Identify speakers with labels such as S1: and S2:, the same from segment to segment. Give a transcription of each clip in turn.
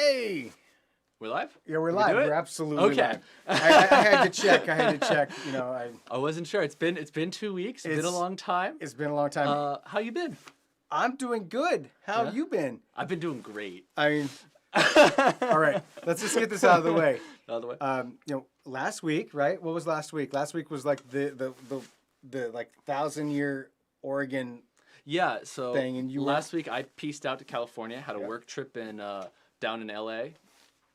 S1: Hey,
S2: We're live?
S1: yeah, we're
S2: Did we
S1: live.
S2: do it?
S1: We're absolutely
S2: Okay.
S1: live. I had to check. I had to check. You know,
S2: I wasn't sure. It's been 2 weeks. It's been a long time.
S1: it's been a long time.
S2: How you been?
S1: I'm doing good. How
S2: Yeah?
S1: have you been?
S2: I've been doing great.
S1: I mean, all right. Let's just get this out of the way.
S2: Out of the way.
S1: Last week, right? What was last week? Last week was like the like 1,000-year Oregon.
S2: Yeah. So
S1: thing, and you
S2: last week I pieced out to California. Had a
S1: Yep.
S2: work trip in down in LA.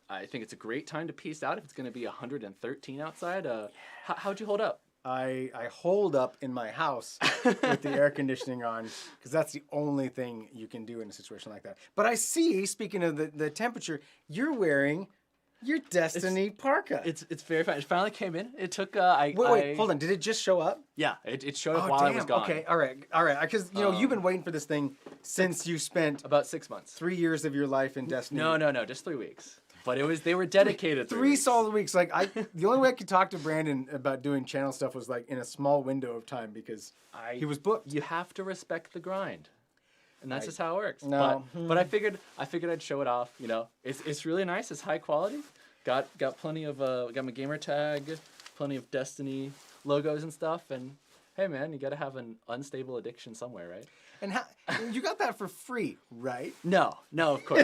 S2: I think it's a great time to piece out if it's going to be 113 outside. How'd you hold up?
S1: I holed up in my house with the air conditioning on because that's the only thing you can do in a situation like that. But I see, speaking of the temperature, you're wearing your Destiny parka.
S2: It's very fun. It finally came in. It took
S1: Wait, hold on. Did it just show up?
S2: Yeah, it showed up
S1: Oh,
S2: while
S1: damn.
S2: I was gone.
S1: Okay, all right. Because you've been waiting for this thing since you spent
S2: About 6 months.
S1: 3 years of your life in Destiny.
S2: No, just 3 weeks. But they were dedicated.
S1: 3
S2: weeks.
S1: solid weeks. Like the only way I could talk to Brandon about doing channel stuff was like in a small window of time because he was booked.
S2: You have to respect the grind, and that's just how it works.
S1: No.
S2: But I figured I'd show it off. You know, it's really nice. It's high quality. Got plenty of got my gamer tag, plenty of Destiny logos and stuff. And hey, man, you got to have an unstable addiction somewhere, right?
S1: And you got that for free, right?
S2: No, of course.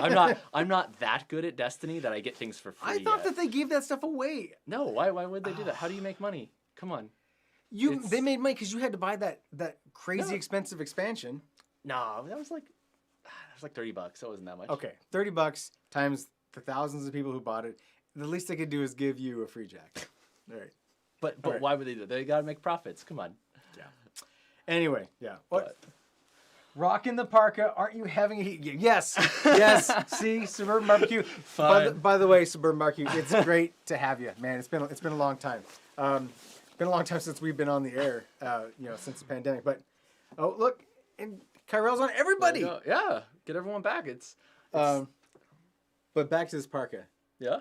S2: I'm not that good at Destiny that I get things for free.
S1: I thought
S2: yet.
S1: that they gave that stuff away.
S2: No, why would they do that? How do you make money? Come on.
S1: They made money because you had to buy that crazy
S2: No.
S1: expensive expansion.
S2: No, that was like $30. That wasn't that much.
S1: Okay, $30 times the thousands of people who bought it. The least they could do is give you a free jacket. All right.
S2: But
S1: All right.
S2: why would they do that? They gotta make profits. Come on.
S1: Yeah. Anyway, yeah. What?
S2: But-
S1: Rocking the parka, aren't you having a heat? Yes, yes. See, Suburban Barbecue.
S2: Fine.
S1: By the way, Suburban Barbecue, it's great to have you, man. It's been a long time. Been a long time since we've been on the air. Since the pandemic. But oh, look, and Kyrell's on everybody.
S2: There you go. Yeah, get everyone back. It's
S1: But back to this parka.
S2: yeah.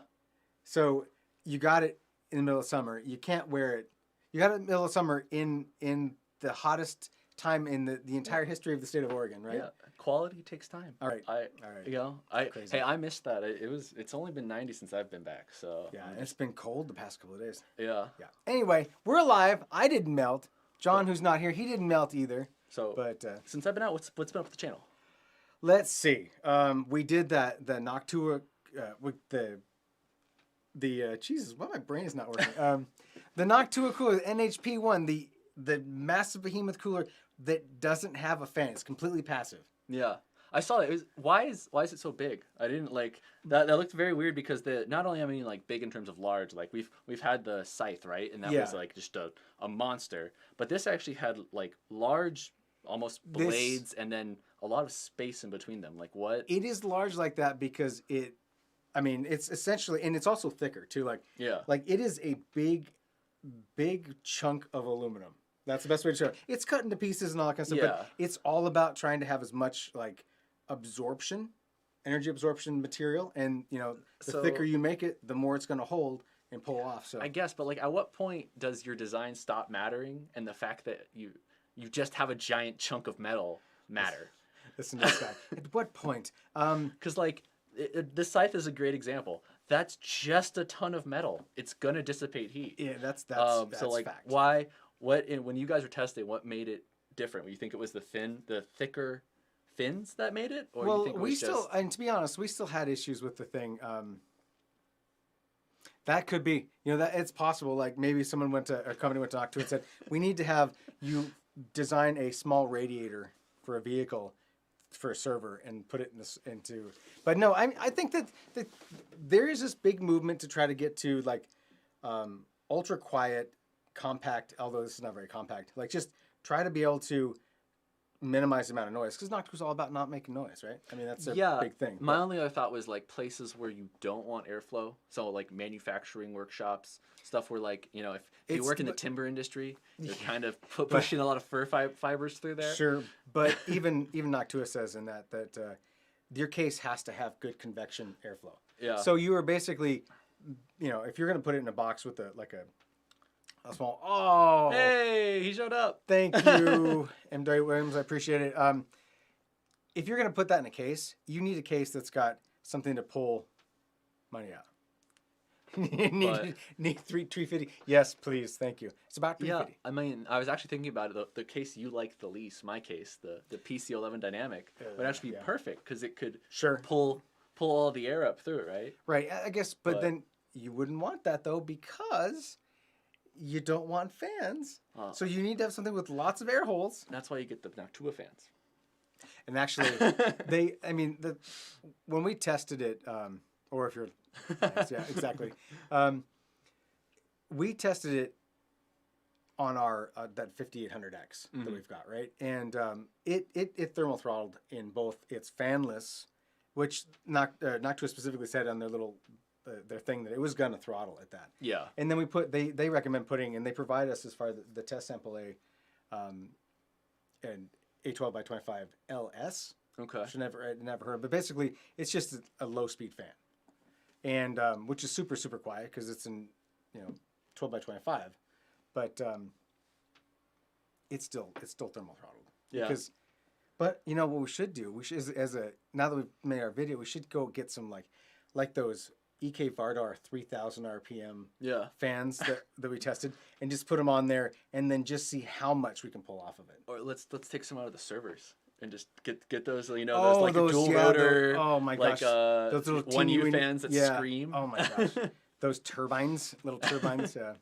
S1: So you got it in the middle of summer. You can't wear it. You got it in the middle of summer in the hottest time in the entire history of the state of Oregon, right?
S2: Yeah, quality takes time.
S1: All right.
S2: All right.
S1: Crazy.
S2: I missed that. It's only been 90 since I've been back. So
S1: Yeah, and it's been cold the past couple of days.
S2: yeah.
S1: Yeah. Anyway, we're alive. I didn't melt. John, who's not here, he didn't melt either.
S2: So
S1: But
S2: since I've been out, what's been up with the channel?
S1: let's see. We did the Noctua with the Jesus. Why my brain is not working? The Noctua cooler, NHP1, the massive behemoth cooler that doesn't have a fan. It's completely passive.
S2: Yeah. I saw it. Why is it so big? I didn't like that. That looked very weird because not only I mean like big in terms of large, like we've had the Scythe, right, and that was like just a monster. But this actually had like large, almost blades, and then a lot of space in between them. Like what?
S1: It is large like that because it's essentially, and it's also thicker too. Like
S2: Yeah.
S1: like it is a big chunk of aluminum. That's the best way to show it. It's cut into pieces and all that kind of stuff,
S2: Yeah.
S1: but it's all about trying to have as much like energy absorption material, and the
S2: So-
S1: thicker you make it, the more it's going to hold and pull off. So
S2: I guess, but like, at what point does your design stop mattering, and the fact that you just have a giant chunk of metal matter?
S1: listen to this guy. At what point?
S2: Because like, this Scythe is a great example. That's just a ton of metal. It's gonna dissipate heat.
S1: Yeah, that's
S2: so like,
S1: fact.
S2: why? When you guys were testing, what made it different? You think it was the thicker fins that made it, or you think it was
S1: and to be honest, we still had issues with the thing. That could be, that it's possible. Like maybe a company went to Noctua and said, we need to have you design a small radiator for a vehicle, for a server, and put it into. But no, I think that there is this big movement to try to get to like ultra quiet, compact. Although this is not very compact. Like just try to be able to minimize the amount of noise, because Noctua's all about not making noise, right? I mean, that's a big thing.
S2: My only other thought was like places where you don't want airflow. So like manufacturing workshops, stuff where like, if you work in the timber industry, you're kind of pushing a lot of fur fibers through there.
S1: Sure, but even Noctua says in that your case has to have good convection airflow.
S2: Yeah.
S1: So you are basically, if you're going to put it in a box with a small. Oh,
S2: Hey, he showed up.
S1: thank you, M. W. Williams. I appreciate it. If you're going to put that in a case, you need a case that's got something to pull Money out. need,
S2: But
S1: need 350. Yes, please. Thank you. It's about
S2: yeah,
S1: 350.
S2: I mean, I was actually thinking about it. The case you like the least, my case, the PC11 Dynamic, would actually be
S1: Yeah.
S2: perfect because it could
S1: Sure.
S2: pull all the air up through it, right?
S1: Right. I guess, but
S2: But
S1: then you wouldn't want that though because you don't want fans. So you need to have something with lots of air holes.
S2: that's why you get the Noctua fans.
S1: And actually, when we tested it, or if you're, yes, yeah, exactly. We tested it on our that 5800X that we've got, right? And it thermal throttled in both its fanless, which Noctua specifically said on their little their thing that it was gonna throttle at that.
S2: Yeah.
S1: And then they recommend putting, and they provide us as far as the test sample and A12 by 25 LS.
S2: Okay.
S1: Which I never heard, but basically it's just a low speed fan, and which is super quiet because it's in 12 by 25, but it's still thermal throttled.
S2: Yeah.
S1: But you know what we should do? We should now that we've made our video, we should go get some like those EK Vardar 3000 RPM fans that we tested, and just put them on there, and then just see how much we can pull off of it.
S2: Or let's take some out of the servers and just get those those
S1: those
S2: dual rotor
S1: oh my gosh,
S2: those
S1: little
S2: 1U fans that scream.
S1: Oh my gosh, those turbines, little turbines. Yeah.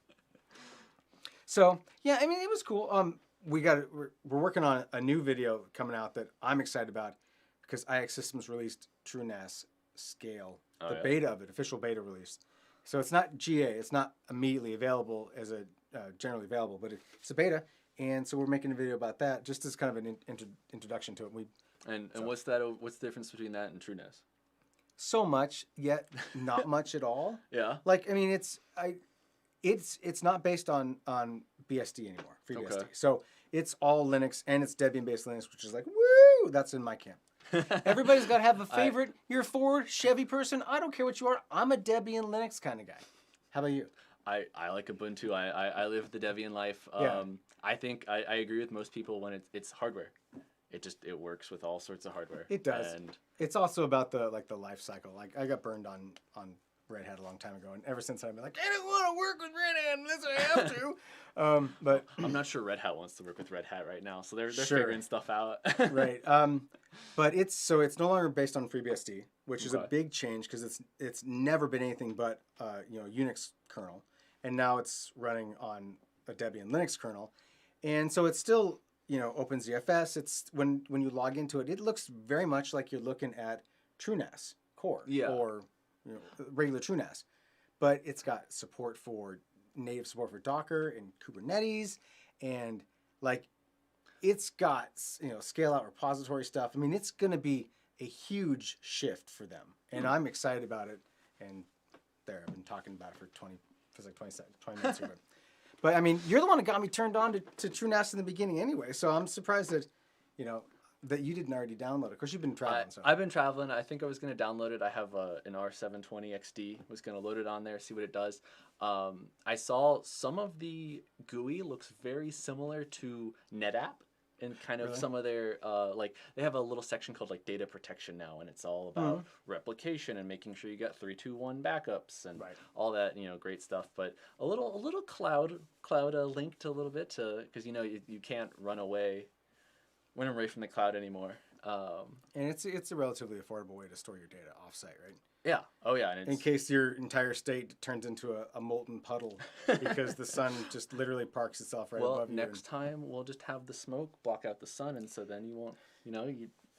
S1: So yeah, I mean it was cool. We're working on a new video coming out that I'm excited about because IX Systems released TrueNAS Scale, beta of it, official beta release. So it's not GA, it's not immediately available as a generally available, but it's a beta, and so we're making a video about that just as kind of an introduction to it.
S2: And what's the difference between that and TrueNAS?
S1: So much, yet not much at all.
S2: Yeah.
S1: Like I mean, it's not based on BSD anymore, FreeBSD. So it's all Linux, and it's Debian-based Linux, which is like, woo, that's in my camp. Everybody's got to have a favorite. You're a Ford, Chevy person. I don't care what you are. I'm a Debian Linux kind of guy. How about you?
S2: I like Ubuntu. I live the Debian life.
S1: Yeah.
S2: I think I agree with most people when it's hardware. It works with all sorts of hardware.
S1: It does. And it's also about the life cycle. Like I got burned on Red Hat a long time ago, and ever since I've been like, I don't want to work with Red Hat unless I have to. But
S2: I'm not sure Red Hat wants to work with Red Hat right now, so they're figuring stuff out.
S1: Right. But it's no longer based on FreeBSD, which is a big change because it's never been anything but Unix kernel, and now it's running on a Debian Linux kernel, and so it's still OpenZFS. It's when you log into it, it looks very much like you're looking at TrueNAS Core or regular TrueNAS, but it's got native support for Docker and Kubernetes, and it's got scale out repository stuff. I mean, it's going to be a huge shift for them, and I'm excited about it. And I've been talking about it for 20 minutes ago. But I mean, you're the one that got me turned on to TrueNAS in the beginning anyway, so I'm surprised that that you didn't already download it. Of course, you've been traveling.
S2: I've been traveling. I think I was going to download it. I have an R720 XD. Was going to load it on there, see what it does. I saw some of the GUI looks very similar to NetApp and kind of some of their, they have a little section called data protection now, and it's all about replication and making sure you got 3-2-1 backups and all that, great stuff. But a little cloud linked a little bit because you can't run away from the cloud anymore.
S1: And it's a relatively affordable way to store your data offsite, right?
S2: Yeah. Oh, yeah. And
S1: in case your entire state turns into a molten puddle because the sun just literally parks itself right above you.
S2: Well, next time we'll just have the smoke block out the sun, and so then you won't,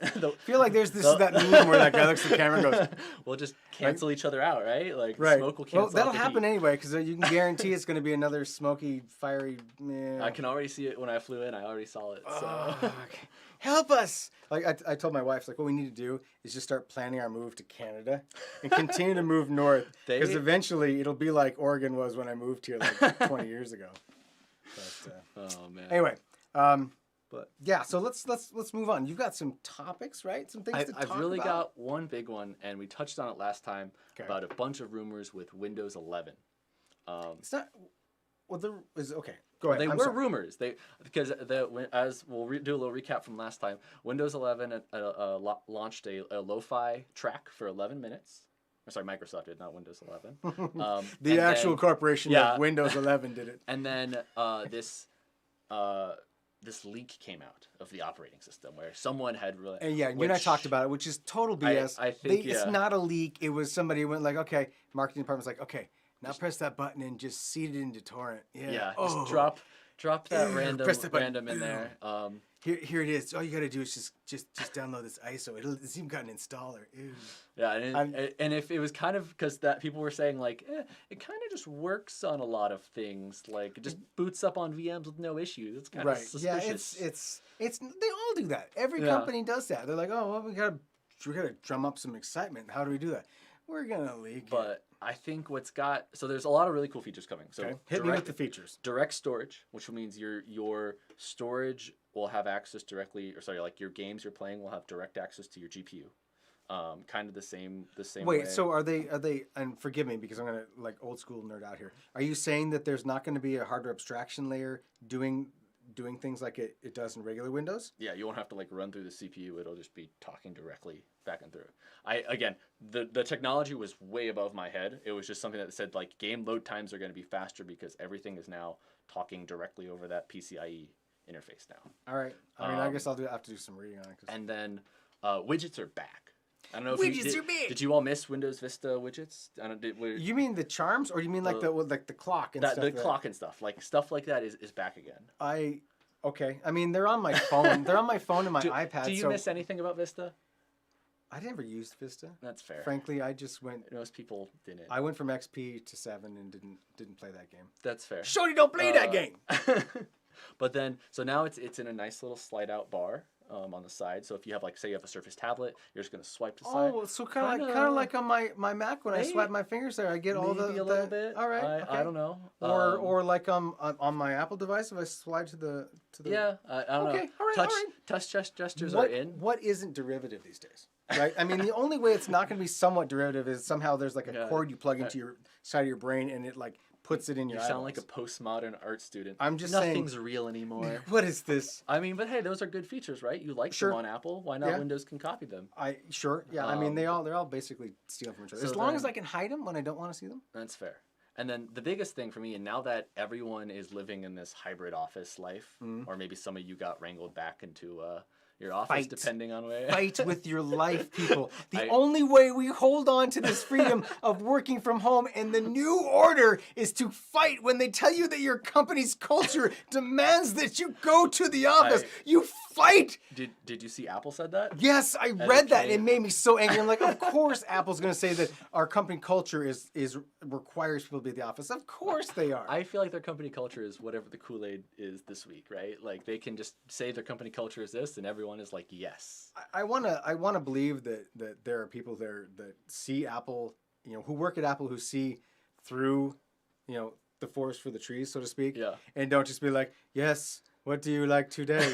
S1: I feel like there's that meme where that guy looks at the camera and goes,
S2: we'll just cancel each other out, right? Smoke will cancel
S1: Well, that'll
S2: out the
S1: happen
S2: heat.
S1: anyway, because you can guarantee it's going to be another smoky, fiery...
S2: I can already see it when I flew in. I already saw it. So.
S1: Okay. Help us! I told my wife, what we need to do is just start planning our move to Canada and continue to move north, because eventually it'll be like Oregon was when I moved here 20 years ago. But,
S2: oh, man.
S1: Anyway, but yeah, so let's move on. You've got some topics, right? Some things to talk about.
S2: I've really got one big one, and we touched on it last time about a bunch of rumors with Windows 11.
S1: It's not. Well, okay. Go ahead.
S2: They were rumors. As we'll do a little recap from last time. Windows 11 launched a lo-fi track for 11 minutes. Or sorry, Microsoft did, not Windows 11.
S1: The actual corporation of Windows 11 did it.
S2: And then this leak came out of the operating system where someone had really...
S1: And you and I talked about it, which is total BS.
S2: I think,
S1: it's not a leak. It was somebody who went like, okay, marketing department's like, okay, now press that button and just seed it into torrent. Yeah,
S2: just drop that random in there.
S1: Here it is. All you got to do is just download this ISO. It's even got an installer. Ew.
S2: Yeah, and if it was kind of because that people were saying like, it kind of just works on a lot of things. Like it just boots up on VMs with no issues. It's kind of suspicious.
S1: Yeah, it's they all do that. Every company does that. They're like, oh well, we gotta drum up some excitement. How do we do that? We're gonna leak it.
S2: But I think so there's a lot of really cool features coming. So
S1: hit me with the features.
S2: Direct storage, which means your storage will have access directly, or sorry, like your games you're playing will have direct access to your GPU. Kind of the same
S1: Wait,
S2: way.
S1: so are they, and forgive me because I'm going to like old school nerd out here. Are you saying that there's not going to be a hardware abstraction layer doing things like it does in regular Windows?
S2: Yeah, you won't have to like run through the CPU. It'll just be talking directly back and through. The technology was way above my head. It was just something that said like game load times are going to be faster because everything is now talking directly over that PCIe interface now.
S1: All right. I mean, I guess I'll have to do some reading on it.
S2: And then widgets are back. I don't know if
S1: widgets are back.
S2: Did you all miss Windows Vista widgets?
S1: You mean the charms, or you mean like the clock and stuff?
S2: The clock and stuff like that is back again.
S1: Okay. I mean, they're on my phone. They're on my phone and my iPad.
S2: Do you miss anything about Vista?
S1: I never used Vista.
S2: That's fair.
S1: Frankly, I just went.
S2: Most people didn't.
S1: I went from XP to 7 and didn't play that game.
S2: That's fair.
S1: Shorty, don't play that game.
S2: But then, so now it's in a nice little slide out bar on the side. So if you have like, say you have a Surface tablet, you're just gonna swipe to the side.
S1: Oh, so kind of like on my Mac when I swipe my fingers there, I get all the
S2: a little bit.
S1: All right, okay.
S2: I don't know.
S1: Or like on my Apple device if I slide to the.
S2: Yeah, I don't know.
S1: Okay, all right.
S2: Touch gestures are in.
S1: What isn't derivative these days? Right. I mean, the only way it's not going to be somewhat derivative is somehow there's like a cord you plug into your side of your brain and it like puts it in your.
S2: You sound like a postmodern art student.
S1: I'm just
S2: Nothing's real anymore.
S1: What is this?
S2: I mean, but hey, those are good features, right? You like them on Apple. Why not Windows can copy them?
S1: Yeah. I mean, they're all basically stealing from each other. As long as I can hide them when I don't want to see them.
S2: That's fair. And then the biggest thing for me, and now that everyone is living in this hybrid office life, or maybe some of you got wrangled back into your office, depending on where.
S1: Fight with your life, people. The only way we hold on to this freedom of working from home and the new order is to fight when they tell you that your company's culture demands that you go to the office. You fight.
S2: Did you see Apple said that?
S1: Yes, I read that. And it made me so angry. I'm like, of course Apple's going to say that our company culture is requires people to be at the office. Of course they are.
S2: I feel like their company culture is whatever the Kool-Aid is this week, right? Like they can just say their company culture is this and everyone is like, yes.
S1: I wanna believe that there are people there that see Apple, who work at Apple, who see through, the forest for the trees, so to speak.
S2: Yeah.
S1: And don't just be like, yes, what do you like today?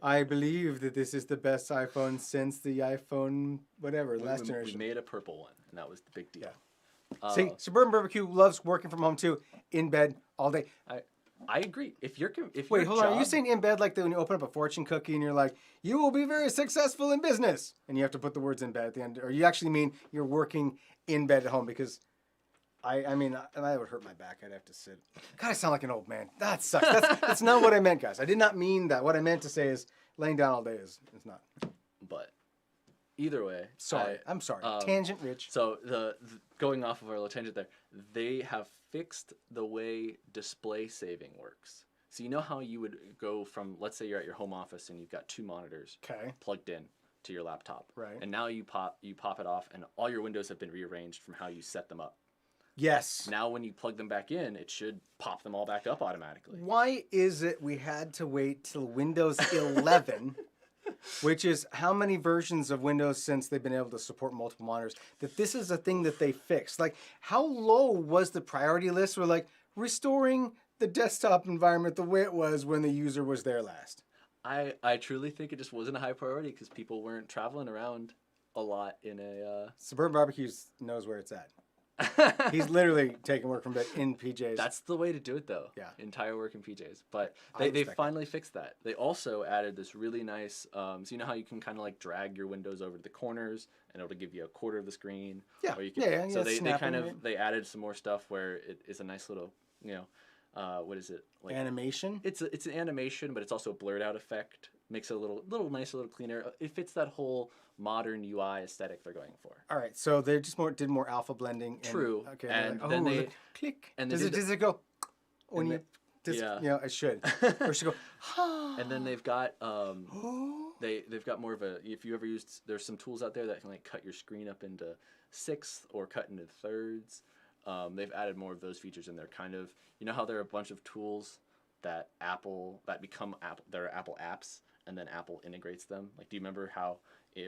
S1: I believe that this is the best iPhone since the iPhone last generation.
S2: We made a purple one, and that was the big deal.
S1: Yeah. See, Suburban Barbecue loves working from home too, in bed all day.
S2: I agree.
S1: Wait, hold on. Are you saying in bed like when you open up a fortune cookie and you're like, you will be very successful in business, and you have to put the words in bed at the end, or you actually mean you're working in bed at home? Because I mean, that would hurt my back. I'd have to sit. God, I sound like an old man. That sucks. That's not what I meant, guys. I did not mean that. What I meant to say is laying down all day is not.
S2: But either way,
S1: I'm sorry. Tangent, Rich.
S2: So the going off of our little tangent there, they have fixed the way display saving works. So you know how you would go from, let's say you're at your home office and you've got 2 monitors plugged in to your laptop,
S1: right?
S2: And now you pop it off, and all your windows have been rearranged from how you set them up.
S1: Yes.
S2: Now when you plug them back in, it should pop them all back up automatically.
S1: Why is it we had to wait till Windows 11? Which is how many versions of Windows since they've been able to support multiple monitors, that this is a thing that they fixed? Like, how low was the priority list? We're like, restoring the desktop environment the way it was when the user was there last.
S2: I truly think it just wasn't a high priority because people weren't traveling around a lot in a...
S1: Suburban Barbecues knows where it's at. He's literally taking work from bed in PJs.
S2: That's the way to do it, though.
S1: Yeah.
S2: Entire work in PJs. But
S1: I
S2: they
S1: respect
S2: finally fixed that. They also added this really nice. So you know how you can kind of like drag your windows over to the corners, and it'll give you a quarter of the screen.
S1: Yeah.
S2: Or you can,
S1: Yeah.
S2: So they
S1: snapping,
S2: kind of
S1: right?
S2: they added some more stuff where it is a nice little what is it like?
S1: Animation.
S2: It's an animation, but it's also a blurred out effect. Makes it a little nicer, a little cleaner. It fits that whole modern UI aesthetic they're going for.
S1: All right, so they just did more alpha blending. And,
S2: True.
S1: Okay.
S2: And
S1: like,
S2: then they
S1: look, click.
S2: and
S1: does
S2: they
S1: it go when you?
S2: yeah.
S1: You know, it should. Or it should go.
S2: And then they've got they've got more of a, if you ever used, there's some tools out there that can like cut your screen up into sixths or cut into thirds. They've added more of those features in there. Kind of, you know how there are a bunch of tools that become Apple, they're Apple apps, and then Apple integrates them. Like, do you remember how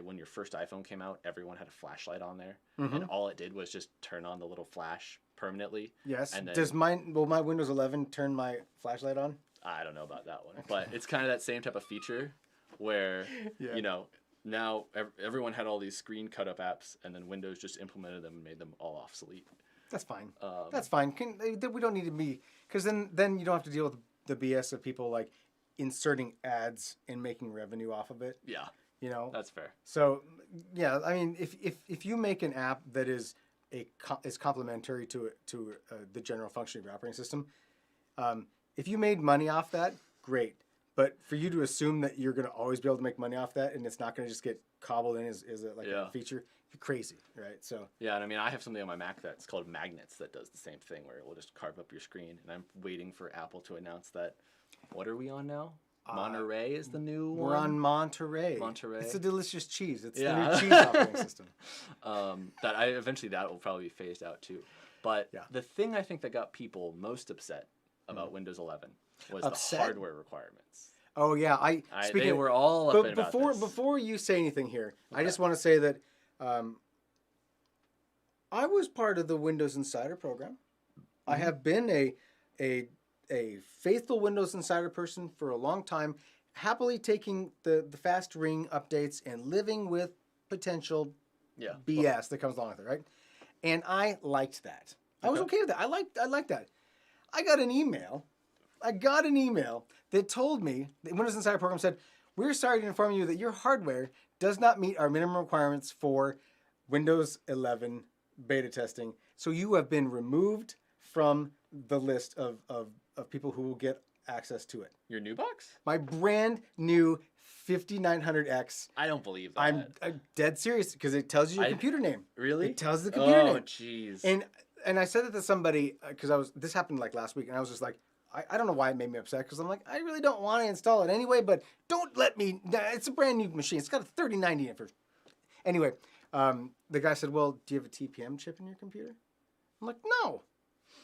S2: when your first iPhone came out, everyone had a flashlight on there, and all it did was just turn on the little flash permanently?
S1: Yes.
S2: And then,
S1: will my Windows 11 turn my flashlight on?
S2: I don't know about that one, but it's kind of that same type of feature where now everyone had all these screen cut up apps, and then Windows just implemented them and made them all obsolete.
S1: That's fine. That's fine. We don't need to be, because then you don't have to deal with the BS of people like inserting ads and making revenue off of it.
S2: Yeah,
S1: you know,
S2: that's fair.
S1: So yeah, I mean, if you make an app that is complementary to the general function of your operating system, if you made money off that, great. But for you to assume that you're going to always be able to make money off that and it's not going to just get cobbled in as a feature, you're crazy, right? So
S2: yeah, and I mean, I have something on my Mac that's called Magnets that does the same thing, where it will just carve up your screen. And I'm waiting for Apple to announce that. What are we on now? Monterey is the new one.
S1: We're on Monterey.
S2: Monterey.
S1: It's a delicious cheese. It's the new cheese operating system.
S2: That will probably be phased out too. But the thing I think that got people most upset about Windows 11 was the hardware requirements.
S1: Oh yeah,
S2: they were all up
S1: about this. Before you say anything here, okay. I just want to say that I was part of the Windows Insider program. Mm-hmm. I have been a faithful Windows Insider person for a long time, happily taking the fast ring updates and living with potential BS that comes along with it, right? And I liked that. I was okay with that. I liked that. I got an email that told me, the Windows Insider program said, "We're sorry to inform you that your hardware does not meet our minimum requirements for Windows 11 beta testing. So you have been removed from the list of people who will get access to it."
S2: Your new box?
S1: My brand new 5900X.
S2: I don't believe that.
S1: I'm dead serious, because it tells you your computer name.
S2: Really?
S1: It tells the computer name.
S2: Oh, jeez.
S1: And I said it to somebody, because this happened like last week, and I was just like, I don't know why it made me upset, because I'm like, I really don't want to install it anyway, but don't let me. It's a brand new machine. It's got a 3090 in it. Anyway, the guy said, "Well, do you have a TPM chip in your computer?" I'm like, "No."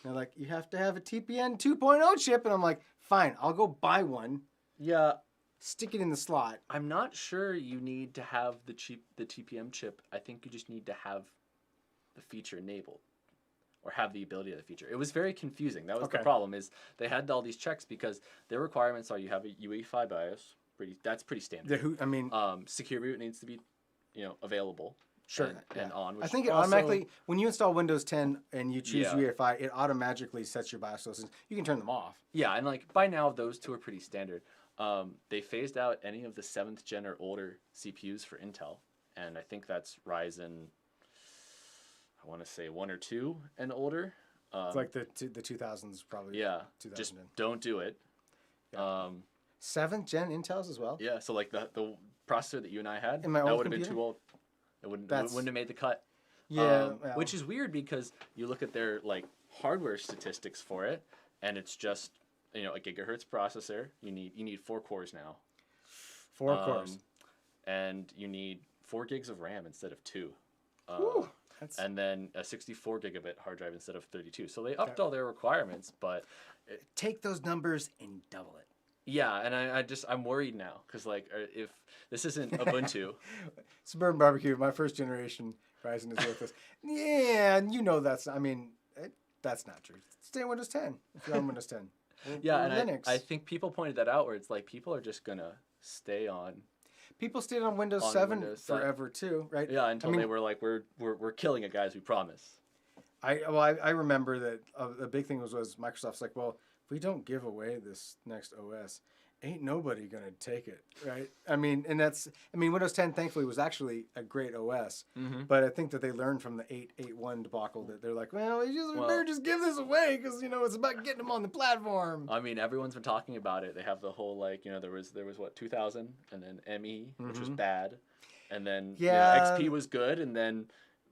S1: And they're like, "You have to have a TPM 2.0 chip." And I'm like, "Fine, I'll go buy one."
S2: Yeah.
S1: Stick it in the slot.
S2: I'm not sure you need to have the TPM chip. I think you just need to have the feature enabled, or have the ability of the feature. It was very confusing. That was the problem, is they had all these checks, because their requirements are you have a UEFI BIOS. That's pretty standard. Secure boot needs to be, available.
S1: Sure.
S2: And on.
S1: I think it automatically, when you install Windows 10 and you choose UEFI, it automatically sets your BIOS settings. You can turn them off.
S2: Yeah, and like by now those two are pretty standard. They phased out any of the 7th gen or older CPUs for Intel, and I think that's Ryzen, I want to say 1 or 2 and older.
S1: It's like the 2000s probably.
S2: Yeah, just don't do it.
S1: Yeah. 7th gen Intels as well?
S2: Yeah, so like the processor that you and I had,
S1: in my
S2: that would have been too old. It wouldn't have made the cut.
S1: Yeah,
S2: which is weird, because you look at their like hardware statistics for it, and it's just a gigahertz processor. You need 4 cores now.
S1: 4 cores.
S2: And you need 4 gigs of RAM instead of 2. And then a 64 gigabit hard drive instead of 32. So they upped all their requirements, but
S1: take those numbers and double it.
S2: Yeah, and I'm worried now, because like if this isn't Ubuntu.
S1: Suburban Barbecue, my first generation Ryzen is with us. Yeah, that's not true. Stay on Windows 10 if you're on Windows 10.
S2: Yeah, and Linux. I think people pointed that out, where it's like people are just gonna stay on.
S1: People stayed on Windows 7 forever too, right?
S2: Yeah, until they were like, we're killing it, guys. We promise.
S1: I remember that a big thing was Microsoft's like, well, if we don't give away this next OS, ain't nobody gonna take it, right? I mean, Windows 10 thankfully was actually a great OS, but I think that they learned from the 8.8.1 debacle that they're like, well, we better just give this away because it's about getting them on the platform.
S2: I mean, everyone's been talking about it. They have the whole there was what 2000 and then ME, which was bad, and then XP was good, and then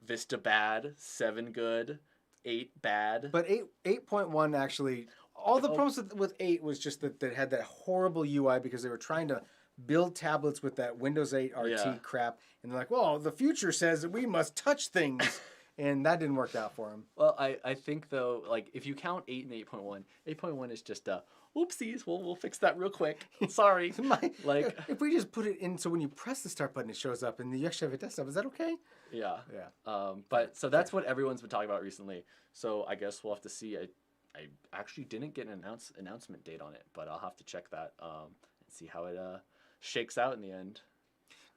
S2: Vista bad, 7 good, 8 bad.
S1: But 8.1 actually. All the problems with 8 was just that they had that horrible UI because they were trying to build tablets with that Windows 8 RT crap. And they're like, well, the future says that we must touch things. And that didn't work out for them.
S2: Well, I think, though, like, if you count 8 and 8.1, 8.1 is just oopsies, we'll fix that real quick. Sorry.
S1: If we just put it in so when you press the start button, it shows up and you actually have a desktop, is that okay?
S2: Yeah. So that's what everyone's been talking about recently. So I guess we'll have to see. I actually didn't get an announcement date on it, but I'll have to check that and see how it shakes out in the end.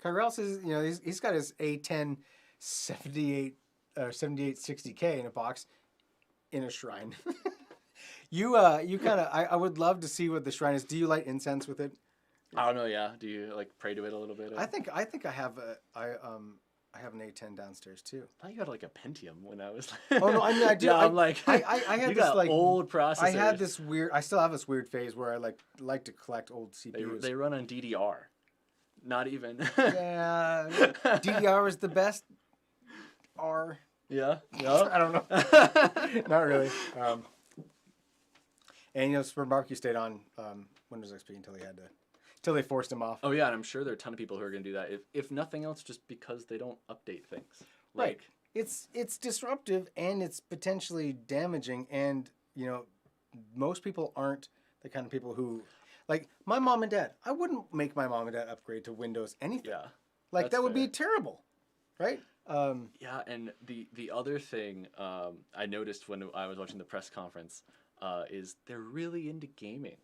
S1: Kyrell says, he's got his A10 7860K in a box in a shrine. You kind of I would love to see what the shrine is. Do you light incense with it?
S2: I don't know. Yeah. Do you pray to it a little bit?
S1: I think I have I have an A10 downstairs too.
S2: I thought you had like a Pentium when I was.
S1: Oh no, I mean I do.
S2: Yeah,
S1: I had
S2: you
S1: this
S2: got
S1: like
S2: old processors.
S1: I had this weird. I still have this weird phase where I like to collect old CPUs.
S2: They run on DDR. Not even.
S1: Yeah, DDR is the best. R.
S2: Yeah.
S1: I don't know. Not really. And Sparmarky stayed on Windows XP until they forced him off.
S2: Oh yeah, and I'm sure there are a ton of people who are going to do that. If nothing else, just because they don't update things.
S1: Right. It's disruptive and it's potentially damaging, and most people aren't the kind of people who, like my mom and dad. I wouldn't make my mom and dad upgrade to Windows anything.
S2: Yeah.
S1: That would be terrible, right?
S2: Yeah, and the other thing I noticed when I was watching the press conference is they're really into gaming.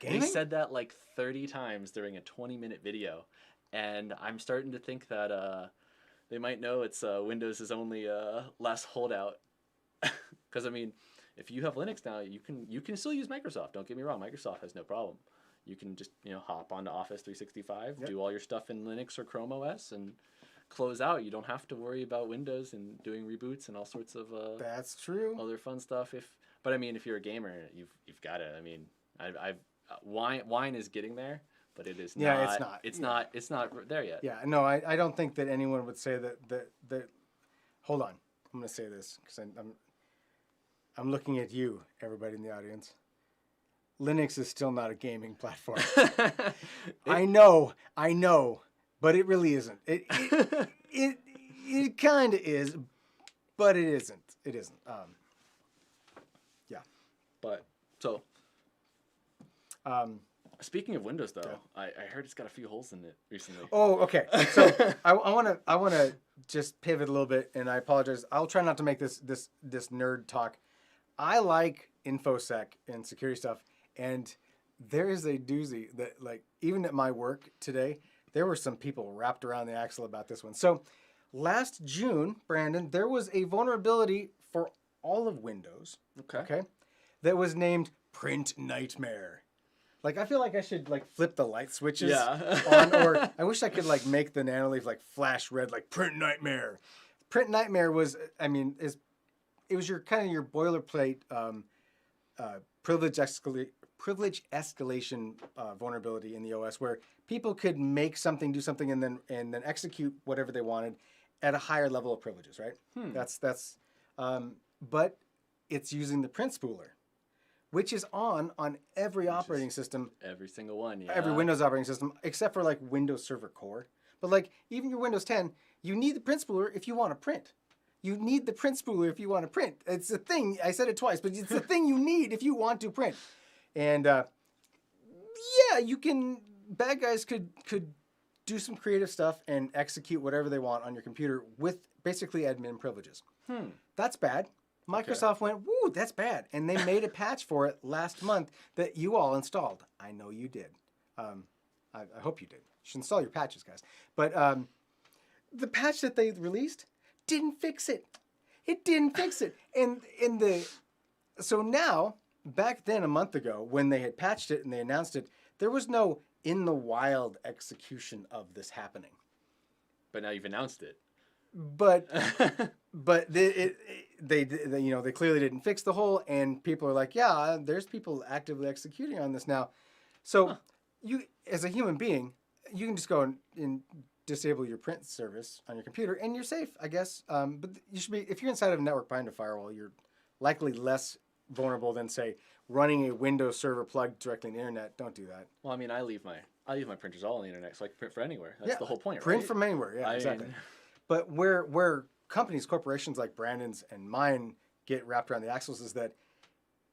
S2: They said that like 30 times during a 20-minute video, and I'm starting to think that they might know it's Windows' only last holdout. Because I mean, if you have Linux now, you can still use Microsoft. Don't get me wrong, Microsoft has no problem. You can just hop onto Office 365, do all your stuff in Linux or Chrome OS, and close out. You don't have to worry about Windows and doing reboots and all sorts of
S1: that's true.
S2: Other fun stuff. But I mean, if you're a gamer, you've got it. I mean, wine is getting there, but it is not.
S1: Yeah,
S2: it's not. It's not there yet.
S1: Yeah, no, I don't think that anyone would say that. Hold on, I'm going to say this because I'm looking at you, everybody in the audience. Linux is still not a gaming platform. I know, but it really isn't. It kind of is, but it isn't. It isn't. Yeah.
S2: But so. Speaking of Windows, though, I heard it's got a few holes in it recently.
S1: Oh, okay. So I want to just pivot a little bit, and I apologize. I'll try not to make this nerd talk. I like InfoSec and security stuff, and there is a doozy that, like, even at my work today, there were some people wrapped around the axle about this one. So last June, Brandon, there was a vulnerability for all of Windows. Okay. That was named Print Nightmare. Like, I feel like I should, like, flip the light switches on, or I wish I could, like, make the Nanoleaf, like, flash red, like, Print Nightmare. Print Nightmare was, it was your kind of your boilerplate privilege escalation vulnerability in the OS, where people could make something, do something, and then execute whatever they wanted at a higher level of privileges, right? But it's using the print spooler, which is on every operating system.
S2: Every single one, yeah.
S1: Every Windows operating system, except for like Windows Server Core. But like even your Windows 10, you need the print spooler if you want to print. You need the print spooler if you want to print. It's a thing. I said it twice, but it's a thing you need if you want to print. And you can. Bad guys could do some creative stuff and execute whatever they want on your computer with basically admin privileges. That's bad. Microsoft went, woo, that's bad. And they made a patch for it last month that you all installed. I know you did. I hope you did. You should install your patches, guys. But the patch that they released didn't fix it. It didn't fix it. And so now, back then a month ago, when they had patched it and they announced it, there was no in the wild execution of this happening.
S2: But now you've announced it.
S1: But they clearly didn't fix the hole, and people are like, yeah, there's people actively executing on this now. So you, as a human being, you can just go and disable your print service on your computer, and you're safe, I guess. But you should be, if you're inside of a network behind a firewall, you're likely less vulnerable than, say, running a Windows server plugged directly in the internet. Don't do that.
S2: Well, I mean, I leave my printers all on the internet, so I can print from anywhere. That's the whole point,
S1: print
S2: right?
S1: from anywhere. Yeah, exactly. But where companies, corporations like Brandon's and mine get wrapped around the axles is that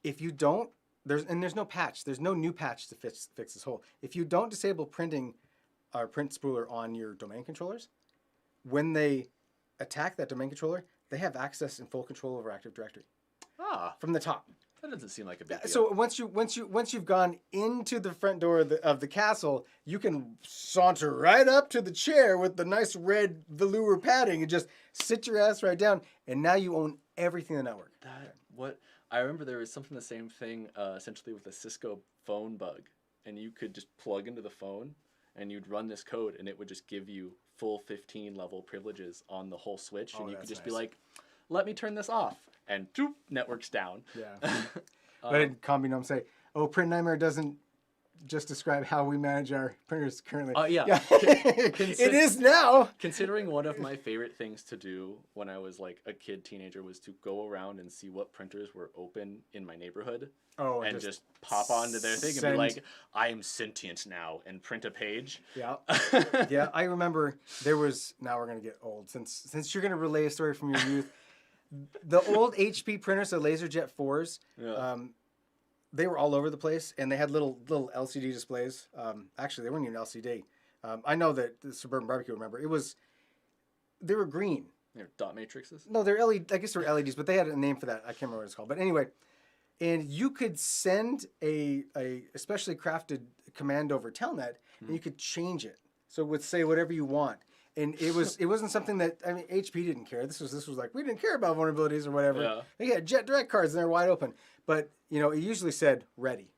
S1: if you don't, there's no patch, there's no new patch to fix this hole. If you don't disable printing or print spooler on your domain controllers, when they attack that domain controller, they have access and full control over Active Directory. From the top.
S2: That doesn't seem like a big deal.
S1: So once you've gone into the front door of the castle, you can saunter right up to the chair with the nice red velour padding and just sit your ass right down, and now you own everything in the network.
S2: I remember there was something the same thing essentially with a Cisco phone bug, and you could just plug into the phone and you'd run this code and it would just give you full 15 level privileges on the whole switch, and you could just be like, let me turn this off, and doop, network's down.
S1: Yeah. But did CombiGnome say, oh, Print Nightmare doesn't just describe how we manage our printers currently?
S2: Yeah.
S1: It is now.
S2: Considering one of my favorite things to do when I was like a kid, teenager, was to go around and see what printers were open in my neighborhood.
S1: Oh,
S2: and just pop onto their thing and be like, I am sentient now, and print a page.
S1: Yeah. Yeah, I remember there was, now we're going to get old, since you're going to relay a story from your youth. The old HP printers, the LaserJet 4s, they were all over the place, and they had little LCD displays. Actually, they weren't even LCD. I know that the Suburban Barbecue, remember, they were green.
S2: They're dot matrices?
S1: No, they're LED, I guess they were LEDs, but they had a name for that. I can't remember what it's called. But anyway, and you could send a especially crafted command over Telnet, and you could change it. So it would say whatever you want. And it wasn't something that, I mean, HP didn't care. This was like, we didn't care about vulnerabilities or whatever. Yeah. They had Jet Direct cards and they're wide open. But, it usually said ready,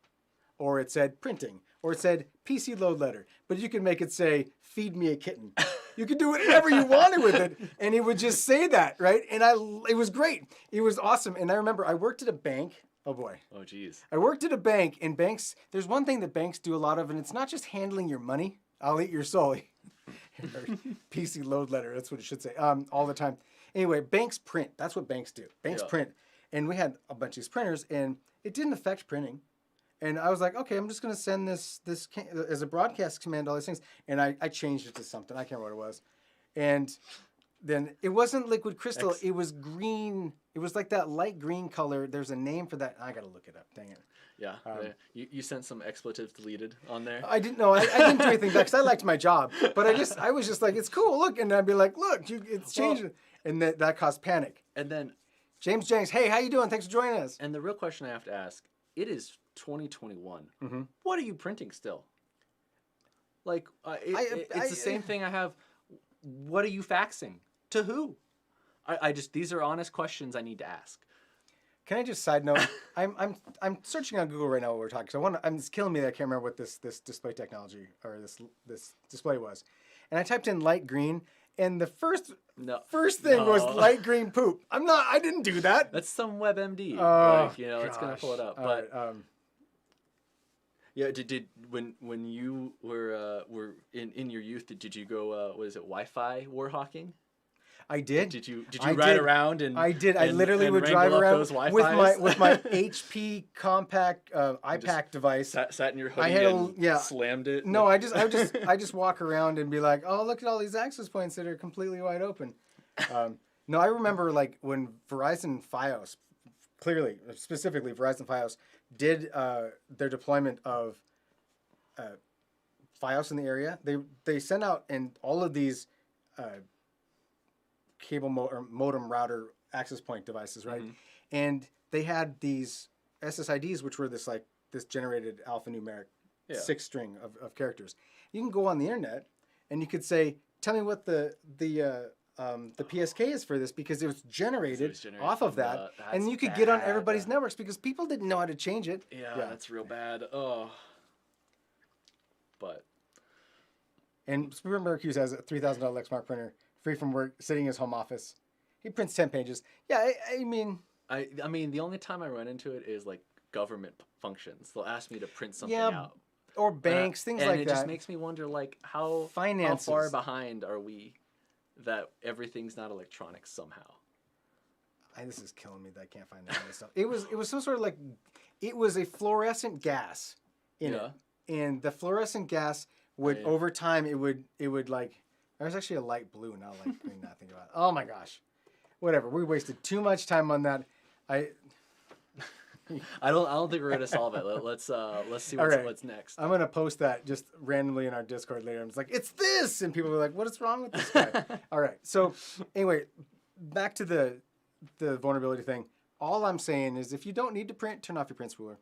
S1: or it said printing, or it said PC load letter. But you could make it say, feed me a kitten. You could do whatever you wanted with it, and it would just say that, right? And it was great. It was awesome. And I remember I worked at a bank. Oh, boy.
S2: Oh, geez.
S1: I worked at a bank, and banks, there's one thing that banks do a lot of, and it's not just handling your money. I'll eat your soul. PC load letter, that's what it should say, all the time. Anyway, banks print. That's what banks do. Banks print. And we had a bunch of these printers, and it didn't affect printing. And I was like, okay, I'm just going to send this as a broadcast command, all these things. And I changed it to something. I can't remember what it was. And then it wasn't liquid crystal. It was green. It was like that light green color. There's a name for that. I got to look it up. Dang it.
S2: Yeah, you sent some expletives deleted on there.
S1: I didn't know. I didn't do anything because I liked my job. But I was just like, it's cool. Look, and I'd be like, look, it's changing, and that caused panic.
S2: And then
S1: James Jennings, hey, how you doing? Thanks for joining us.
S2: And the real question I have to ask: it is 2021. Mm-hmm. What are you printing still? Like, it's the same thing I have. What are you faxing to who? I just, these are honest questions I need to ask.
S1: Can I just side note? I'm searching on Google right now while we're talking. So it's killing me that I can't remember what this display technology or this display was. And I typed in light green, and the first thing was light green poop. I didn't do that.
S2: That's some WebMD. It's gonna pull it up. But yeah, did when you were in your youth, did you go Wi-Fi warhawking?
S1: I did.
S2: Did you ride around and
S1: I did. I literally would drive around with my HP compact iPack device.
S2: Sat in your hoodie and slammed it.
S1: No, I just walk around and be like, oh, look at all these access points that are completely wide open. No, I remember like when Verizon FiOS, specifically Verizon FiOS, did their deployment of FiOS in the area. They sent out and all of these cable modem router access point devices, right? Mm-hmm. And they had these SSIDs, which were this generated alphanumeric 6-string of characters. You can go on the internet and you could say, tell me what the the PSK is for this because it was generated off of that,
S2: that's
S1: and you could get on
S2: bad.
S1: everybody's networks because people didn't know how to change it.
S2: Yeah, that's real bad. Oh, but
S1: And Super Mercuse has a $3,000 Lexmark printer, free from work, sitting in his home office. He prints 10 pages. Yeah, I mean,
S2: the only time I run into it is like government functions. They'll ask me to print something
S1: Yeah,
S2: out.
S1: or banks, things
S2: and
S1: like
S2: it
S1: that.
S2: just makes me wonder, like, how
S1: Finances.
S2: far behind are we that everything's not electronic somehow?
S1: This is killing me that I can't find any of this stuff. It was some sort of like, it was a fluorescent gas in it, and the fluorescent gas would over time it would like, there was actually a light blue, not light green. Now I think about it. Oh my gosh, whatever. We wasted too much time on that.
S2: I don't think we're gonna solve it. Let's see what's next.
S1: I'm gonna post that just randomly in our Discord later. I'm just like, it's this, and people are like, what is wrong with this guy? All right. So anyway, back to the vulnerability thing. All I'm saying is, if you don't need to print, turn off your print spooler.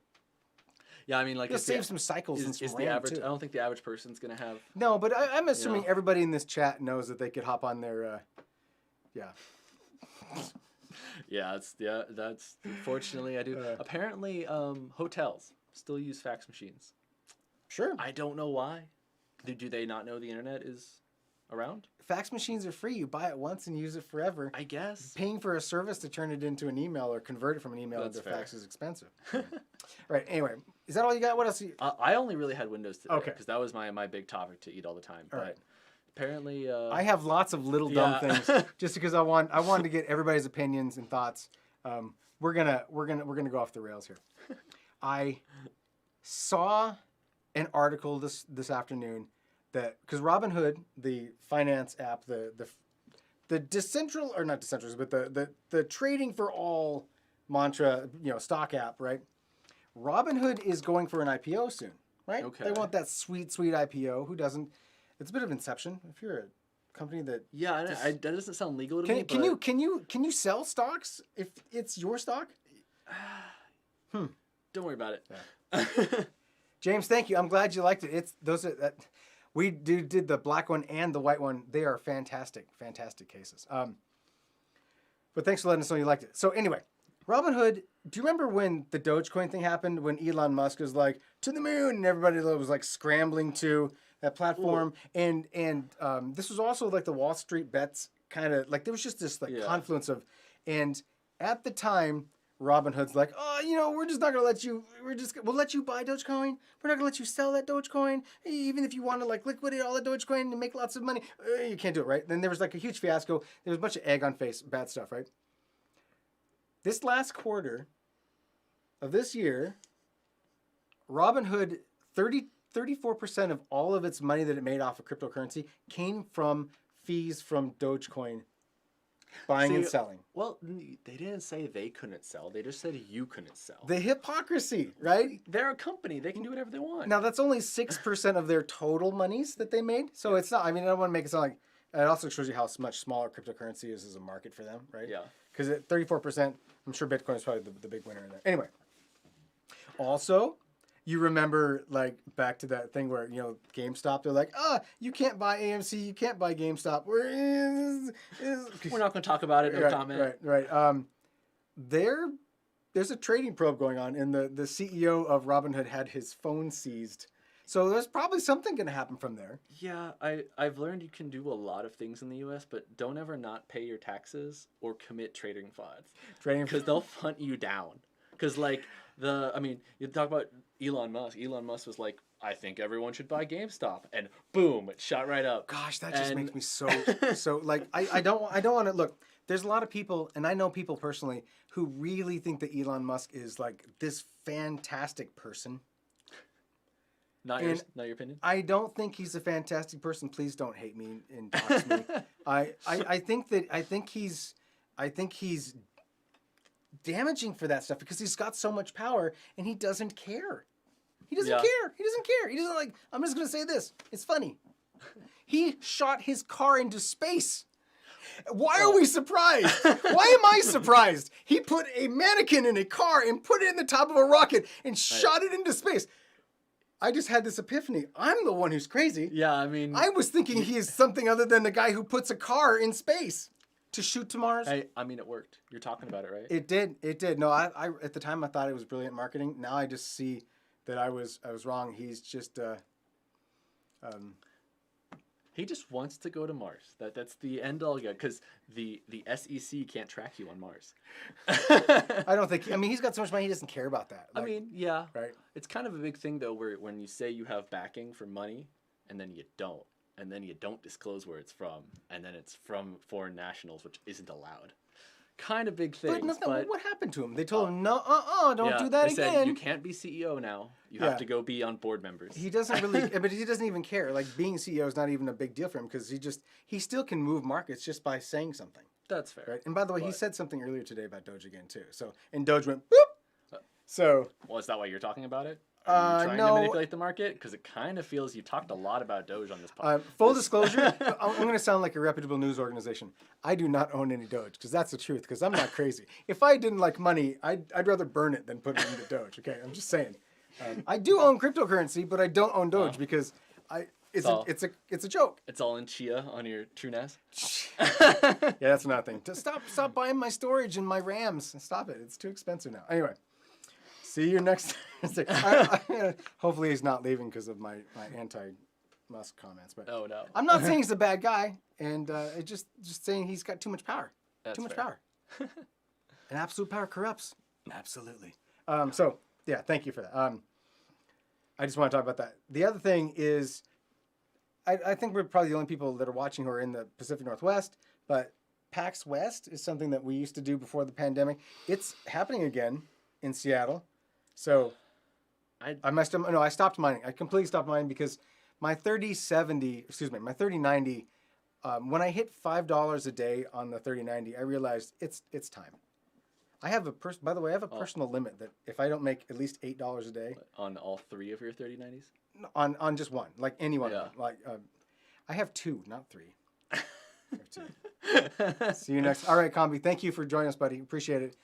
S2: Yeah, I mean, like,
S1: you'll save some cycles and some
S2: the
S1: RAM
S2: average.
S1: too.
S2: I don't think the average person's gonna have.
S1: No, but I'm assuming everybody in this chat knows that they could hop on their.
S2: That's fortunately I do. Apparently, hotels still use fax machines.
S1: Sure.
S2: I don't know why. Do they not know the internet is around?
S1: Fax machines are free. You buy it once and use it forever.
S2: I guess.
S1: Paying for a service to turn it into an email or convert it from an email into fax is expensive. Right. Anyway, is that all you got? What else?
S2: I only really had Windows today.
S1: Okay.
S2: Because that was my big topic to eat all the time.
S1: All right.
S2: Apparently,
S1: I have lots of little dumb things just because I wanted to get everybody's opinions and thoughts. We're gonna go off the rails here. I saw an article this afternoon that, because Robinhood, the finance app, the decentral, or not decentralized, but the trading for all mantra, stock app, right? Robinhood is going for an IPO soon, right?
S2: Okay.
S1: They want that sweet IPO. Who doesn't? It's a bit of Inception. If you're a company that
S2: that doesn't sound legal to me.
S1: Can you sell stocks if it's your stock?
S2: Don't worry about it.
S1: Yeah. James, thank you. I'm glad you liked it. We did the black one and the white one. They are fantastic cases. But thanks for letting us know you liked it. So anyway, Robinhood. Do you remember when the Dogecoin thing happened? When Elon Musk was like, to the moon, and everybody was like scrambling to that platform. Ooh. And this was also like the Wall Street bets kind of, like, there was just this confluence of, and at the time, Robinhood's like, we're just not gonna let you. We'll let you buy Dogecoin. We're not gonna let you sell that Dogecoin. Even if you want to like liquidate all the Dogecoin and make lots of money, you can't do it, right? Then there was like a huge fiasco. There was a bunch of egg on face, bad stuff, right? This last quarter of this year, Robinhood, 34% of all of its money that it made off of cryptocurrency came from fees from Dogecoin buying and selling.
S2: Well, they didn't say they couldn't sell. They just said you couldn't sell.
S1: The hypocrisy, right?
S2: They're a company. They can do whatever they want.
S1: Now, that's only 6% of their total monies that they made. So it's not, I don't want to make it sound like, it also shows you how much smaller cryptocurrency is as a market for them, right?
S2: Yeah.
S1: Because at 34%, I'm sure Bitcoin is probably the big winner in there. Anyway. Also, you remember, like, back to that thing where, GameStop, they're like, you can't buy AMC, you can't buy GameStop.
S2: We're not going to talk about it, no comment.
S1: Right. There's a trading probe going on, and the CEO of Robinhood had his phone seized. So there's probably something going to happen from there.
S2: Yeah, I've learned you can do a lot of things in the U.S., but don't ever not pay your taxes or commit trading frauds. Because they'll hunt you down. Because, like, you talk about Elon Musk. Elon Musk was like, I think everyone should buy GameStop. And boom, it shot right up.
S1: Gosh, that just makes me so like, I don't want to, look, there's a lot of people, and I know people personally, who really think that Elon Musk is, like, this fantastic person.
S2: Not your opinion?
S1: I don't think he's a fantastic person. Please don't hate me and dox me. I think he's damaging for that stuff because he's got so much power and he doesn't care. He doesn't care. He doesn't care. He doesn't like, I'm just going to say this. It's funny. He shot his car into space. Why are we surprised? Why am I surprised? He put a mannequin in a car and put it in the top of a rocket and shot it into space. I just had this epiphany. I'm the one who's crazy.
S2: Yeah, I mean,
S1: I was thinking he is something other than the guy who puts a car in space. to shoot to Mars.
S2: I mean, it worked. You're talking about it, right?
S1: It did. It did. No, I at the time I thought it was brilliant marketing. Now I just see that I was wrong. He's just
S2: he just wants to go to Mars. That's the end all good, because the SEC can't track you on Mars.
S1: I don't think. I mean, he's got so much money. He doesn't care about that.
S2: I mean, yeah.
S1: Right.
S2: It's kind of a big thing though, where when you say you have backing for money, and then you don't, and then you don't disclose where it's from, and then it's from foreign nationals, which isn't allowed. Kind of big thing.
S1: But what happened to him? They told him, no, don't do that
S2: they
S1: again.
S2: Said, you can't be CEO now. You have to go be on board members.
S1: He doesn't really, but he doesn't even care. Like, being CEO is not even a big deal for him, because he still can move markets just by saying something.
S2: That's fair.
S1: Right. And by the way, he said something earlier today about Doge again too. So, and Doge went boop. So.
S2: Well, is that why you're talking about it? Are you trying
S1: no.
S2: to manipulate the market? Because it kind of feels you talked a lot about Doge on this podcast.
S1: Full disclosure, I'm going to sound like a reputable news organization. I do not own any Doge, because that's the truth, because I'm not crazy. If I didn't like money, I'd rather burn it than put it into Doge, okay? I'm just saying. I do own cryptocurrency, but I don't own Doge because it's a joke.
S2: It's all in Chia on your TrueNAS?
S1: Yeah, that's another thing. Stop buying my storage and my RAMs. Stop it. It's too expensive now. Anyway. See you next Thursday. Hopefully he's not leaving because of my anti-Musk comments. But
S2: oh no,
S1: I'm not saying he's a bad guy, and it's just saying he's got too much power.
S2: That's
S1: too much
S2: fair.
S1: power. And absolute power corrupts. Absolutely. So yeah, thank you for that. I just want to talk about that. The other thing is, I think we're probably the only people that are watching who are in the Pacific Northwest, but PAX West is something that we used to do before the pandemic. It's happening again in Seattle. So I stopped mining. I completely stopped mining because my 3090, when I hit $5 a day on the 3090, I realized it's time. I have by the way, I have a personal limit that if I don't make at least $8 a day.
S2: On all three of your 3090s?
S1: On just one, like any one. Yeah. Like I have two, not three. I have two. See you next. All right, Combi. Thank you for joining us, buddy. Appreciate it.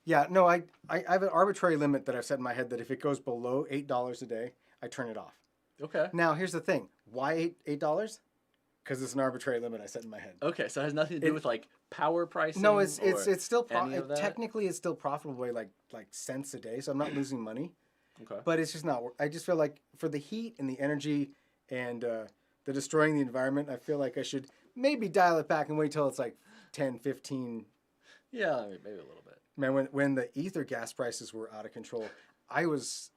S1: Yeah, no, I have an arbitrary limit that I've set in my head that if it goes below $8 a day, I turn it off.
S2: Okay.
S1: Now, here's the thing. Why $8? Because it's an arbitrary limit I set in my head.
S2: Okay, so it has nothing to do with like power pricing.
S1: No, it's still technically it's still profitable by like cents a day, so I'm not losing money.
S2: Okay.
S1: But it's just not. I just feel like for the heat and the energy and the destroying the environment, I feel like I should maybe dial it back and wait till it's like 10, 15.
S2: Yeah, maybe a little bit.
S1: Man, when the ether gas prices were out of control, I was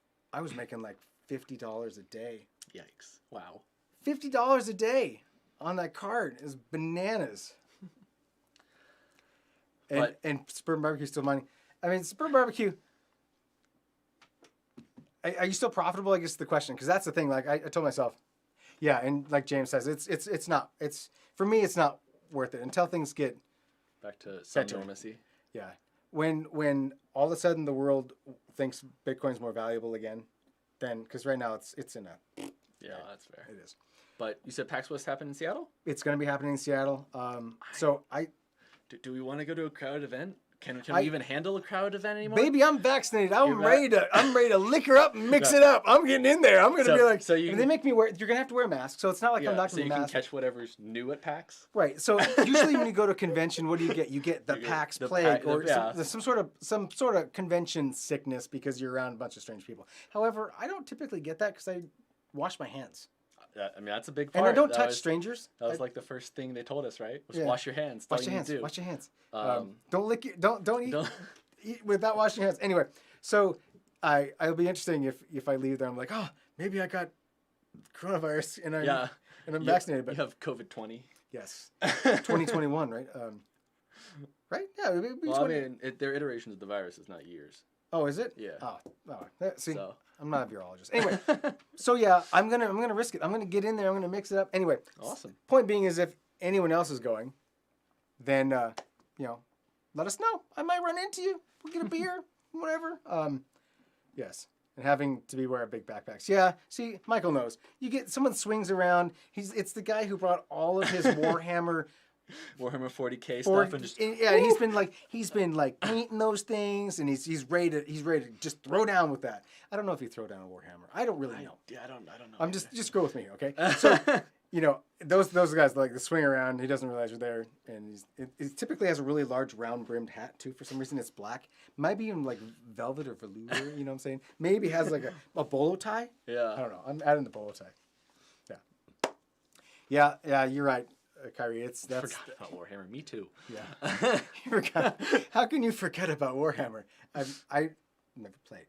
S1: making like $50 a day.
S2: Yikes! Wow.
S1: $50 a day on that card is bananas. And Suburban Barbecue still mining. I mean, Suburban Barbecue. Are you still profitable? I guess is the question, because that's the thing. Like I told myself, yeah, and like James says, it's not. It's for me, it's not worth it until things get
S2: back to some normalcy.
S1: Yeah. When all of a sudden the world thinks Bitcoin's more valuable again, then because right now it's in a.
S2: Yeah, that's fair.
S1: It is.
S2: But you said PAX West happened in Seattle?
S1: It's going to be happening in Seattle. So
S2: do we want to go to a crowd event? Can we even handle a crowd event anymore?
S1: Baby, I'm vaccinated. I'm ready to liquor up and mix it up. I'm getting in there. I'm going to be like, they make me wear. You're going to have to wear a mask, so it's not like I'm not going to be masked.
S2: So you can catch whatever's new at PAX.
S1: Right. So usually when you go to a convention, what do you get? You get the PAX plague or some sort of convention sickness because you're around a bunch of strange people. However, I don't typically get that because I wash my hands.
S2: I mean, that's a big part.
S1: And I don't touch strangers.
S2: That was like the first thing they told us, right? Was wash your hands.
S1: Wash your hands. Wash your hands. Don't lick it. Don't eat without washing your hands. Anyway, so it'll be interesting if I leave there. I'm like, oh, maybe I got coronavirus and I'm vaccinated. But
S2: you have COVID-20.
S1: Yes, 2021, right? Right? Yeah.
S2: Well, I mean, they're iterations of the virus. It's not years.
S1: Oh, is it?
S2: Yeah.
S1: Oh. See. I'm not a virologist. Anyway, so yeah, I'm gonna risk it. I'm gonna get in there. I'm gonna mix it up. Anyway,
S2: awesome.
S1: Point being is, if anyone else is going, then let us know. I might run into you. We'll get a beer, whatever. Yes, and having to be wearing big backpacks. Yeah. See, Michael knows. You get someone swings around. It's the guy who brought all of his Warhammer
S2: 40K stuff and just
S1: he's been like painting those things, and he's ready to just throw down with that. I don't know if you throw down a Warhammer. I don't really know.
S2: I don't know.
S1: Just go with me, okay? So you know, those guys like the swing around. He doesn't realize you're there, and it typically has a really large round brimmed hat too. For some reason, it's black. Might be in like velvet or velour. You know what I'm saying? Maybe has like a bolo tie.
S2: Yeah.
S1: I don't know. I'm adding the bolo tie. Yeah. Yeah. You're right, Kyrie.
S2: I forgot about Warhammer. Me too.
S1: Yeah. You forgot. How can you forget about Warhammer? I never played.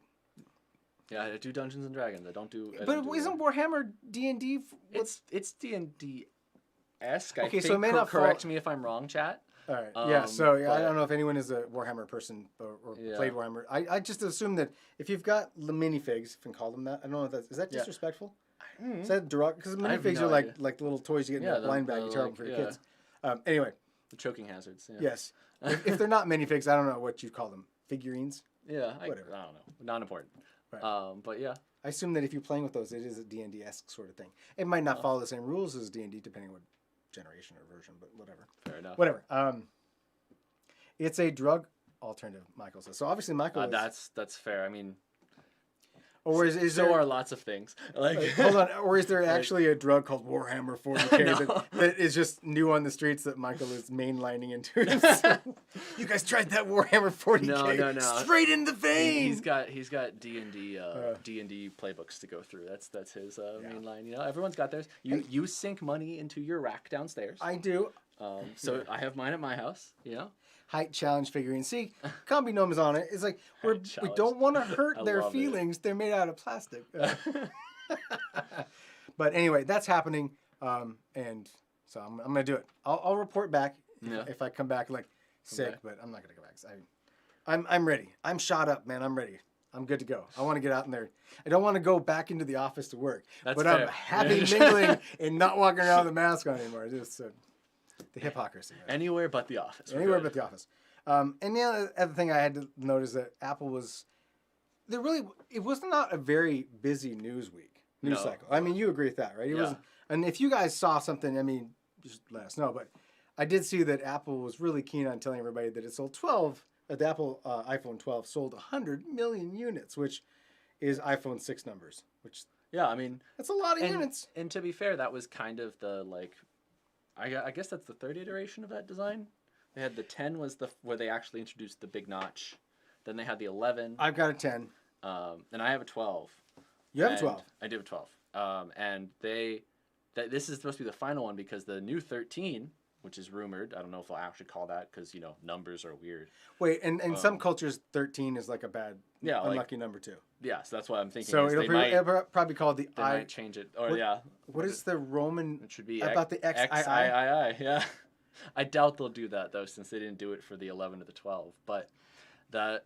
S2: Yeah, I do Dungeons and Dragons. I don't do.
S1: But isn't Warhammer D&D?
S2: It's D&D esque.
S1: Okay,
S2: I
S1: so
S2: think,
S1: it may not
S2: correct me if I'm wrong, chat.
S1: All right. Yeah. So
S2: but-
S1: I don't know if anyone is a Warhammer person or played Warhammer. I just assume that if you've got the minifigs, if you can call them that, I don't know if that's is that disrespectful? Is that derogatory? Because minifigs are like the little toys you get in a blind bag. You tear them for your kids. Anyway.
S2: The choking hazards. Yeah.
S1: Yes. if they're not minifigs, I don't know what you call them. Figurines.
S2: Yeah.
S1: Whatever.
S2: I don't know. Not important.
S1: Right.
S2: But yeah.
S1: I assume that if you're playing with those, it is a D&D-esque sort of thing. It might not follow the same rules as D&D, depending on what generation or version, but whatever.
S2: Fair enough.
S1: Whatever. It's a drug alternative, Michael says. So obviously Michael is...
S2: That's fair. I mean...
S1: Or is
S2: so
S1: there...
S2: are lots of things. Like,
S1: hold on. Or is there actually a drug called Warhammer 40K that is just new on the streets that Michael is mainlining into himself? You guys tried that Warhammer 40K?
S2: No.
S1: Straight in the vein!
S2: He's got D&D playbooks to go through. That's his main line. You know, everyone's got theirs. You sink money into your rack downstairs.
S1: I do.
S2: So I have mine at my house, you know?
S1: Height challenge figurine. See, Combi Gnome is on it. It's like we don't want to hurt their feelings. They're made out of plastic. But anyway, that's happening, and so I'm gonna do it. I'll report back if I come back like sick, but I'm not gonna go back. I'm ready. I'm shot up, man. I'm ready. I'm good to go. I want to get out in there. I don't want to go back into the office to work, but fair. I'm happy mingling and not walking around with a mask on anymore. Just the hypocrisy. Right?
S2: Anywhere but the office.
S1: Anywhere but the office. And the other thing I had to notice that Apple was, it was not a very busy news cycle. I mean, you agree with that, right? It wasn't. And if you guys saw something, I mean, just let us know. But I did see that Apple was really keen on telling everybody that it sold the Apple iPhone 12 sold 100 million units, which is iPhone 6 numbers. Which
S2: I mean,
S1: that's a lot of units.
S2: And to be fair, that was kind of the I guess that's the third iteration of that design. They had the 10 was where they actually introduced the big notch. Then they had the 11.
S1: I've got a 10.
S2: And I have a 12.
S1: You have a 12.
S2: I do have a 12. And this is supposed to be the final one because the new 13, which is rumored, I don't know if I'll actually call that because, you know, numbers are weird.
S1: Wait, and in some cultures, 13 is like a bad, unlucky number too.
S2: Yeah, so that's what I'm thinking.
S1: So it'll probably call the
S2: I. They might change it. Or
S1: What is the Roman?
S2: It should be
S1: about the XII.
S2: Yeah. I doubt they'll do that though, since they didn't do it for the 11 or the 12. But that's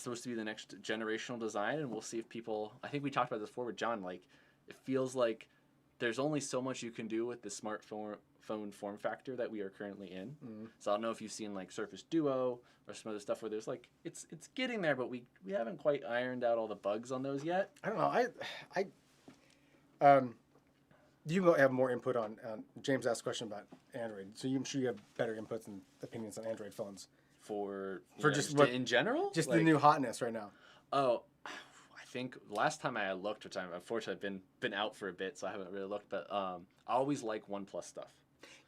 S2: supposed to be the next generational design, and we'll see if people. I think we talked about this before with John. Like, it feels like there's only so much you can do with the smartphone form factor that we are currently in. Mm. So I don't know if you've seen like Surface Duo or some other stuff where there's like it's getting there, but we haven't quite ironed out all the bugs on those yet.
S1: I don't know. You have more input on James asked a question about Android, so I'm sure you have better inputs and opinions on Android phones.
S2: For
S1: just what,
S2: in general?
S1: Just the new hotness right now.
S2: Oh, I think last time I looked, which unfortunately I've been out for a bit, so I haven't really looked, but I always like OnePlus stuff.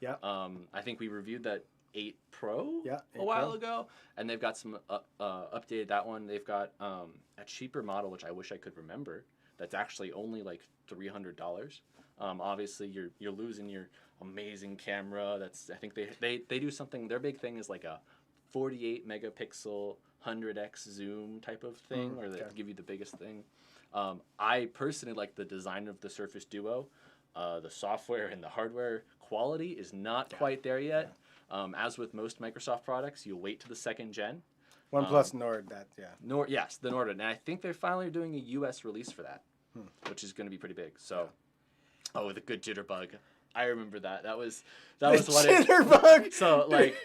S2: Yeah. I think we reviewed that 8 Pro a while ago, and they've got some updated that one. They've got a cheaper model, which I wish I could remember, that's actually only like $300. Obviously, you're losing your amazing camera. I think they do something. Their big thing is like a 48 megapixel 100x zoom type of thing, where they give you the biggest thing. I personally like the design of the Surface Duo. The software and the hardware quality is not quite there yet. As with most Microsoft products, you'll wait to the second gen.
S1: OnePlus Nord,
S2: yes, the Nord, and I think they're finally doing a U.S. release for that, which is going to be pretty big. So. Oh, the good jitterbug. I remember that. That was what
S1: jitterbug.
S2: So like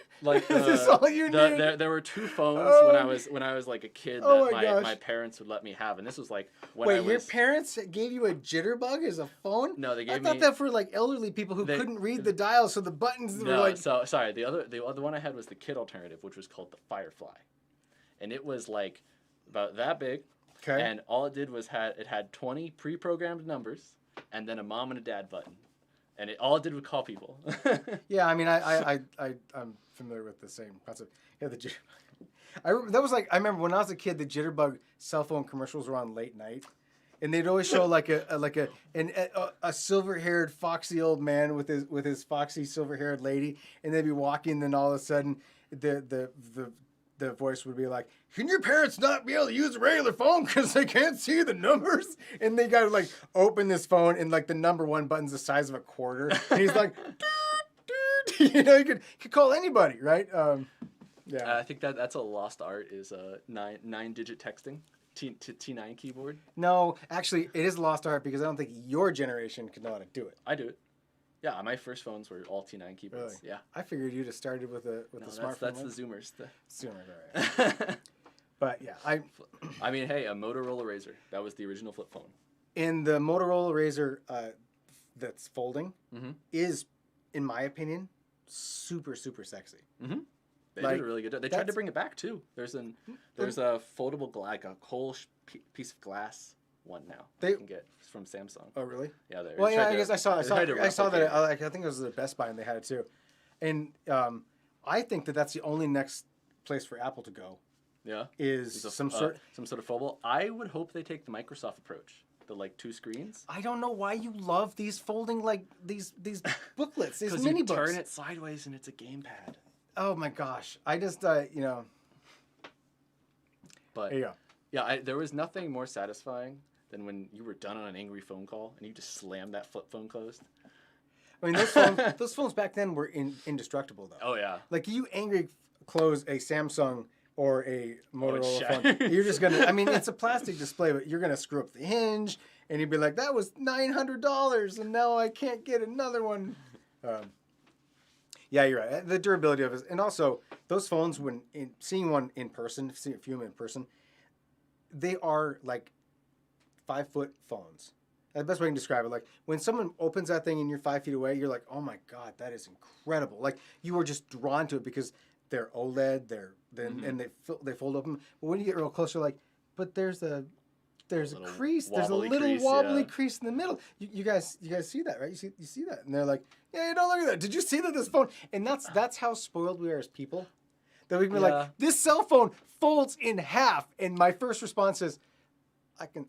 S1: is this all you need?
S2: There were 2 phones when I was like a kid that my parents would let me have, and this was like when
S1: your parents gave you a jitterbug as a phone?
S2: No, they gave me.
S1: I thought that for like elderly people who couldn't read the dial, so the buttons were like.
S2: So sorry. The other one I had was the kid alternative, which was called the Firefly, and it was like about that big. Okay. And all it did was it had 20 pre-programmed numbers. and then a mom and a dad button, and all it did was call people.
S1: Yeah, I mean, I'm familiar with the same concept. Yeah, the I remember when I was a kid, the Jitterbug cell phone commercials were on late night, and they'd always show like a silver-haired foxy old man with his foxy silver-haired lady, and they'd be walking, and then all of a sudden the voice would be like, "Can your parents not be able to use a regular phone because they can't see the numbers?" And they gotta like open this phone, and like the number one button's the size of a quarter, and he's like, you know, you could call anybody, right? Yeah.
S2: I think that's a lost art is nine-digit texting, T9 keyboard.
S1: No, actually, it is lost art because I don't think your generation could know how to do it.
S2: I do it. Yeah, my first phones were all T9 keyboards.
S1: Really?
S2: Yeah.
S1: I figured you'd have started with a smartphone.
S2: That's the Zoomers.
S1: Zoomer, right? But yeah,
S2: I mean, hey, a Motorola Razr. That was the original flip phone.
S1: And the Motorola Razr that's folding
S2: Mm-hmm.
S1: is, in my opinion, super sexy.
S2: Mm-hmm. They
S1: Like,
S2: did a really good job. They tried to bring it back too. There's a foldable like a whole piece of glass one now you can get from Samsung.
S1: Oh really?
S2: Yeah.
S1: Well, yeah, I guess I saw that. I think it was at Best Buy and they had it too, and I think that's the only next place for Apple to go.
S2: Yeah.
S1: Is some sort
S2: of foldable. I would hope they take the Microsoft approach. The like 2 screens.
S1: I don't know why you love these folding like these booklets, these mini
S2: you
S1: books.
S2: Turn it sideways and it's a gamepad.
S1: Oh my gosh! I just you know.
S2: But
S1: there you go.
S2: Yeah, there was nothing more satisfying than when you were done on an angry phone call and you just slammed that flip phone closed.
S1: I mean, those phones back then were indestructible though.
S2: Oh yeah.
S1: Like you angry close a Samsung or a Motorola phone, you're just gonna. I mean, it's a plastic display, but you're gonna screw up the hinge, and you'd be like, "That was $900, and now I can't get another one." Yeah, you're right. The durability of it, and also those phones, when seeing one in person, seeing a few of them in person, they are like 5-foot phones. That's the best way I can describe it. Like when someone opens that thing and you're 5 feet away, you're like, "Oh my god, that is incredible!" Like you were just drawn to it because they're OLED, and they fold open. But when you get real close, you're like, "But there's a crease. There's a little wobbly crease in the middle." You guys see that, right? You see that, and they're like, "Yeah, don't look at that. Did you see that this phone?" And that's how spoiled we are as people. That we can be like, "This cell phone folds in half," and my first response is, I can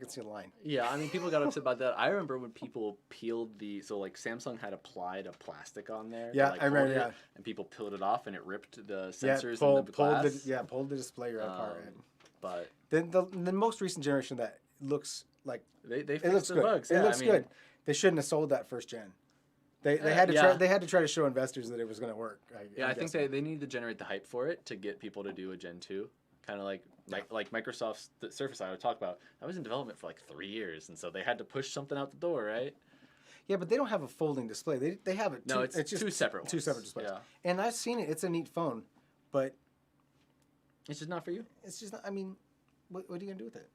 S1: see a line.
S2: Yeah, I mean, people got upset about that. I remember when people peeled like Samsung had applied a plastic on there.
S1: Yeah,
S2: like,
S1: I remember. Yeah,
S2: and people peeled it off and it ripped the sensors and the glass.
S1: Pulled the display right apart.
S2: But
S1: the most recent generation that looks like
S2: they fixed
S1: it looks
S2: the
S1: good.
S2: bugs.
S1: It looks good. They shouldn't have sold that first gen. They had to try to show investors that it was going to work.
S2: I think they need to generate the hype for it to get people to do a Gen 2. Kind of like Microsoft's Surface I would talk about. That was in development for like 3 years, and so they had to push something out the door, right?
S1: Yeah, but they don't have a folding display. They have it.
S2: No, it's just two separate
S1: displays.
S2: Yeah.
S1: And I've seen it. It's a neat phone, but
S2: it's just not for you.
S1: It's just not. I mean, what are you gonna do with it?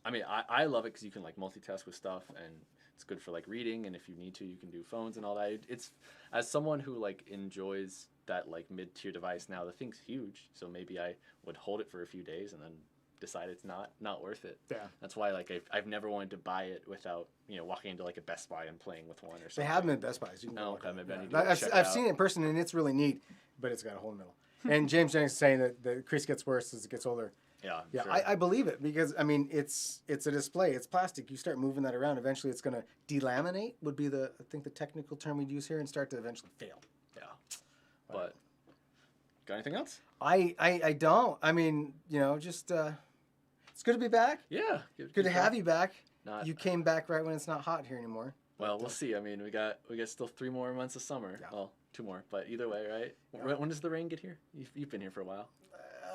S2: I mean, I love it because you can like multitask with stuff, and it's good for like reading, and if you need to, you can do phones and all that. It's as someone who like enjoys that like mid-tier device now, the thing's huge, so maybe I would hold it for a few days and then decide it's not worth it.
S1: Yeah,
S2: that's why like I've never wanted to buy it without walking into like a Best Buy and playing with one or something.
S1: They have them at Best Buys. You can
S2: I've
S1: seen it in person and it's really neat, but it's got a hole in the middle. And James Jennings is saying that the crease gets worse as it gets older.
S2: Yeah,
S1: sure. I believe it because I mean it's a display. It's plastic. You start moving that around, eventually it's going to delaminate. Would be the technical term we'd use here, and start to eventually fail.
S2: Yeah, but got anything else?
S1: I don't. I mean, just it's good to be back.
S2: Yeah,
S1: good to have you back. You came back right when it's not hot here anymore.
S2: Well, we'll see. I mean, we got still 3 more months of summer. Yeah. Well, 2 more, but either way, right? Yeah. When does the rain get here? You've been here for a while.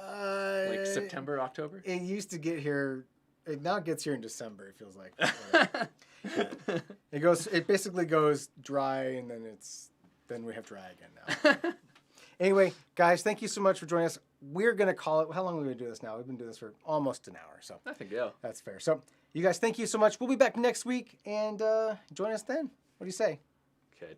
S2: Like September, October?
S1: It used to get here. It now gets here in December. It feels like. It basically goes dry, and then we have dry again now. Anyway, guys, thank you so much for joining us. We're gonna call it. How long have we been doing this now? We've been doing this for almost an hour, so
S2: I think yeah,
S1: that's fair. So, you guys, thank you so much. We'll be back next week, and join us then. What do you say?